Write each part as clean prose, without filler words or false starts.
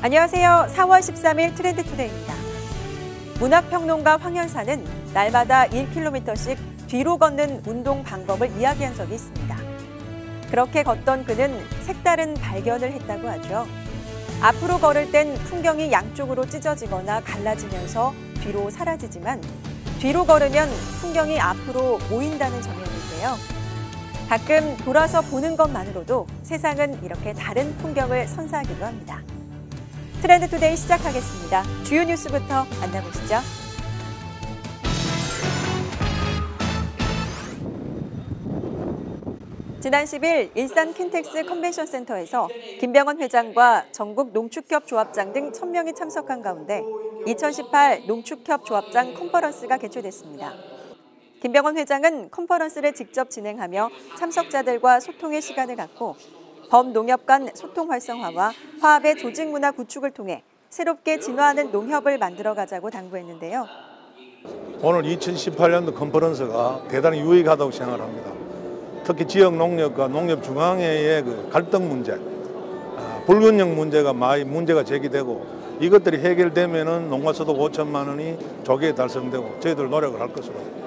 안녕하세요. 4월 13일 트렌드투데이입니다. 문학평론가 황현사는 날마다 1km씩 뒤로 걷는 운동 방법을 이야기한 적이 있습니다. 그렇게 걷던 그는 색다른 발견을 했다고 하죠. 앞으로 걸을 땐 풍경이 양쪽으로 찢어지거나 갈라지면서 뒤로 사라지지만 뒤로 걸으면 풍경이 앞으로 모인다는 점이었는데요. 가끔 돌아서 보는 것만으로도 세상은 이렇게 다른 풍경을 선사하기도 합니다. 트렌드투데이 시작하겠습니다. 주요 뉴스부터 만나보시죠. 지난 10일 일산 킨텍스 컨벤션센터에서 김병원 회장과 전국 농축협 조합장 등 1000명이 참석한 가운데 2018 농축협 조합장 컨퍼런스가 개최됐습니다. 김병원 회장은 컨퍼런스를 직접 진행하며 참석자들과 소통의 시간을 갖고 범농협 간 소통 활성화와 화합의 조직 문화 구축을 통해 새롭게 진화하는 농협을 만들어가자고 당부했는데요. 오늘 2018년도 컨퍼런스가 대단히 유익하다고 생각합니다. 특히 지역 농협과 농협 중앙회의 그 갈등 문제, 불균형 문제가 제기되고 이것들이 해결되면은 농가소득 5천만 원이 조기에 달성되고 저희들 노력을 할 것으로.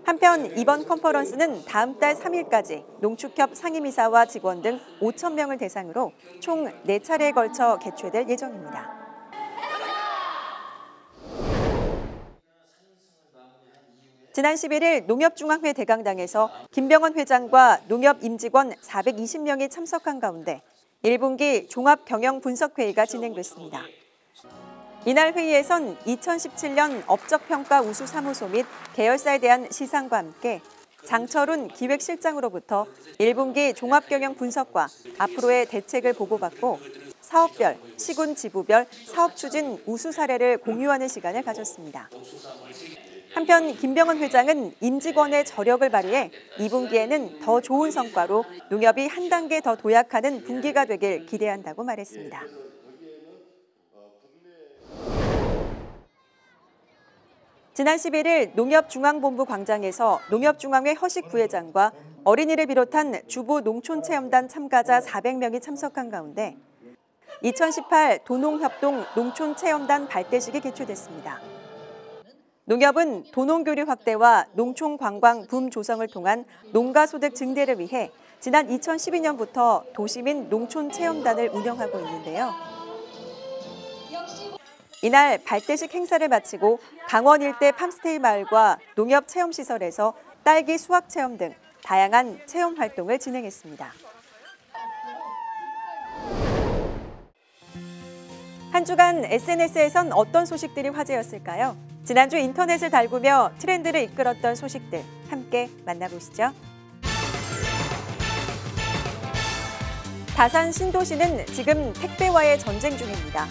한편 이번 컨퍼런스는 다음 달 3일까지 농축협 상임이사와 직원 등 5,000명을 대상으로 총 4차례에 걸쳐 개최될 예정입니다. 지난 11일 농협중앙회 대강당에서 김병원 회장과 농협 임직원 420명이 참석한 가운데 1분기 종합경영분석회의가 진행됐습니다. 이날 회의에선 2017년 업적평가 우수사무소 및 계열사에 대한 시상과 함께 장철훈 기획실장으로부터 1분기 종합경영분석과 앞으로의 대책을 보고받고 사업별, 시군 지부별 사업추진 우수 사례를 공유하는 시간을 가졌습니다. 한편 김병원 회장은 임직원의 저력을 발휘해 2분기에는 더 좋은 성과로 농협이 한 단계 더 도약하는 분기가 되길 기대한다고 말했습니다. 지난 11일 농협중앙본부 광장에서 농협중앙회 허식 부회장과 어린이를 비롯한 주부 농촌체험단 참가자 400명이 참석한 가운데 2018 도농협동 농촌체험단 발대식이 개최됐습니다. 농협은 도농교류 확대와 농촌관광 붐 조성을 통한 농가소득 증대를 위해 지난 2012년부터 도시민 농촌체험단을 운영하고 있는데요. 이날 발대식 행사를 마치고 강원 일대 팜스테이 마을과 농협 체험시설에서 딸기 수확 체험 등 다양한 체험 활동을 진행했습니다. 한 주간 SNS에선 어떤 소식들이 화제였을까요? 지난주 인터넷을 달구며 트렌드를 이끌었던 소식들 함께 만나보시죠. 다산 신도시는 지금 택배와의 전쟁 중입니다.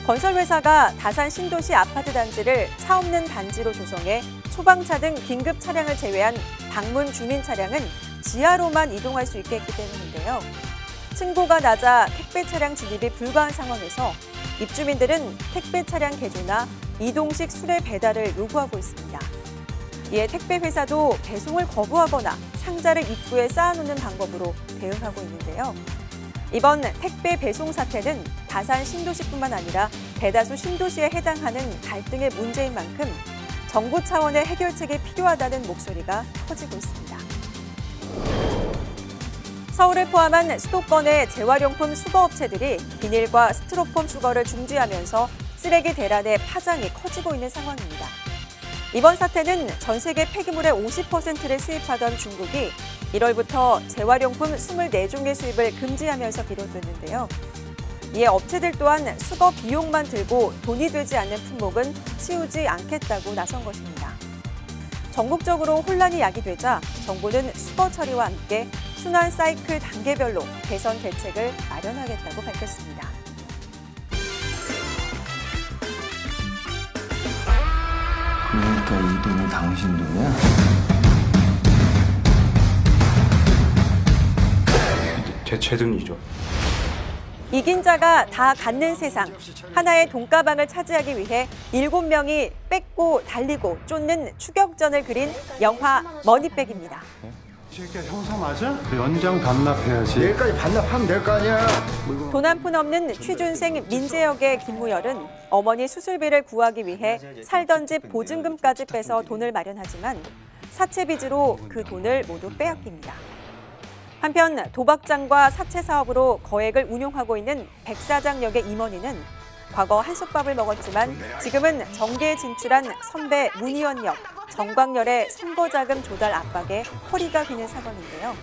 건설회사가 다산 신도시 아파트 단지를 차 없는 단지로 조성해 소방차 등 긴급 차량을 제외한 방문 주민 차량은 지하로만 이동할 수 있게 했기 때문인데요. 층고가 낮아 택배 차량 진입이 불가한 상황에서 입주민들은 택배 차량 개조나 이동식 수레 배달을 요구하고 있습니다. 이에 택배 회사도 배송을 거부하거나 상자를 입구에 쌓아놓는 방법으로 대응하고 있는데요. 이번 택배 배송 사태는 다산 신도시뿐만 아니라 대다수 신도시에 해당하는 갈등의 문제인 만큼 정부 차원의 해결책이 필요하다는 목소리가 커지고 있습니다. 서울을 포함한 수도권의 재활용품 수거업체들이 비닐과 스티로폼 수거를 중지하면서 쓰레기 대란의 파장이 커지고 있는 상황입니다. 이번 사태는 전 세계 폐기물의 50%를 수입하던 중국이 1월부터 재활용품 24종의 수입을 금지하면서 비롯됐는데요. 이에 업체들 또한 수거 비용만 들고 돈이 되지 않는 품목은 치우지 않겠다고 나선 것입니다. 전국적으로 혼란이 야기되자 정부는 수거 처리와 함께 순환 사이클 단계별로 개선 대책을 마련하겠다고 밝혔습니다. 그러니까 이 돈은 당신 돈이야? 제 돈이죠. 이긴 자가 다 갖는 세상. 하나의 돈가방을 차지하기 위해 7명이 뺏고 달리고 쫓는 추격전을 그린 영화 머니백입니다. 이 새끼야 형사 맞아? 연장 반납해야지. 내일까지 반납하면 될 거 아니야. 돈 한 푼 없는 취준생 민재역의 김무열은 어머니 수술비를 구하기 위해 살던 집 보증금까지 빼서 돈을 마련하지만 사채 빚으로 그 돈을 모두 빼앗깁니다. 한편 도박장과 사채 사업으로 거액을 운용하고 있는 백사장 역의 임원희는 과거 한솥밥을 먹었지만 지금은 정계에 진출한 선배 문희원 역, 정광열의 선거자금 조달 압박에 허리가 휘는 사건인데요.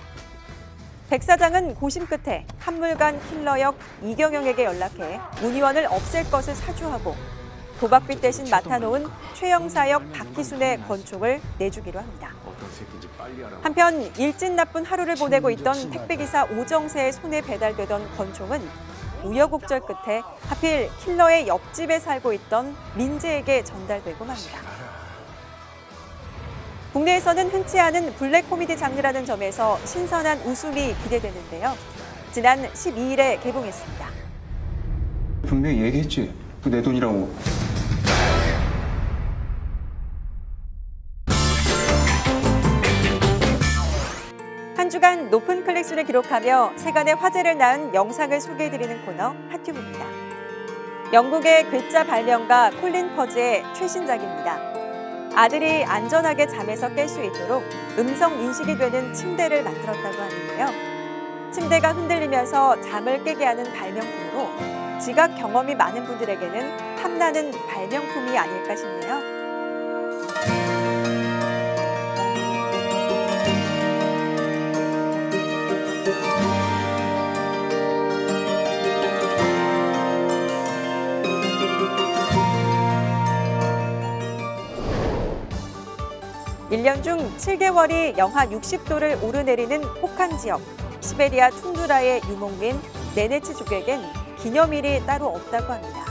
백 사장은 고심 끝에 한물간 킬러 역 이경영에게 연락해 문희원을 없앨 것을 사주하고 도박빚 대신 맡아놓은 최영사 역 박기순의 권총을 내주기로 합니다. 한편 일진 나쁜 하루를 보내고 있던 택배기사 오정세의 손에 배달되던 권총은 우여곡절 끝에 하필 킬러의 옆집에 살고 있던 민재에게 전달되고 맙니다. 국내에서는 흔치 않은 블랙 코미디 장르라는 점에서 신선한 웃음이 기대되는데요. 지난 12일에 개봉했습니다. 분명히 얘기했지. 그 내 돈이라고. 한 주간 높은 클릭수를 기록하며 세간의 화제를 낳은 영상을 소개해드리는 코너 핫튜브입니다. 영국의 괴짜 발명가 콜린 퍼즈의 최신작입니다. 아들이 안전하게 잠에서 깰 수 있도록 음성 인식이 되는 침대를 만들었다고 하는데요. 침대가 흔들리면서 잠을 깨게 하는 발명품으로 지각 경험이 많은 분들에게는 탐나는 발명품이 아닐까 싶네요. 일 년 중 7개월이 영하 60도를 오르내리는 혹한 지역, 시베리아 툰드라의 유목민 네네츠족에겐 기념일이 따로 없다고 합니다.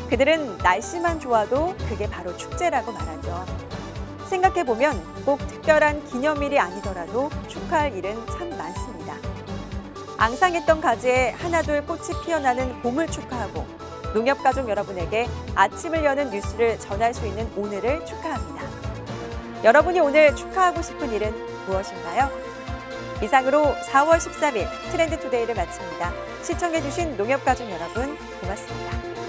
그들은 날씨만 좋아도 그게 바로 축제라고 말하죠. 생각해보면 꼭 특별한 기념일이 아니더라도 축하할 일은 참 많습니다. 앙상했던 가지에 하나둘 꽃이 피어나는 봄을 축하하고 농협가족 여러분에게 아침을 여는 뉴스를 전할 수 있는 오늘을 축하합니다. 여러분이 오늘 축하하고 싶은 일은 무엇인가요? 이상으로 4월 13일 트렌드투데이를 마칩니다. 시청해주신 농협가족 여러분 고맙습니다.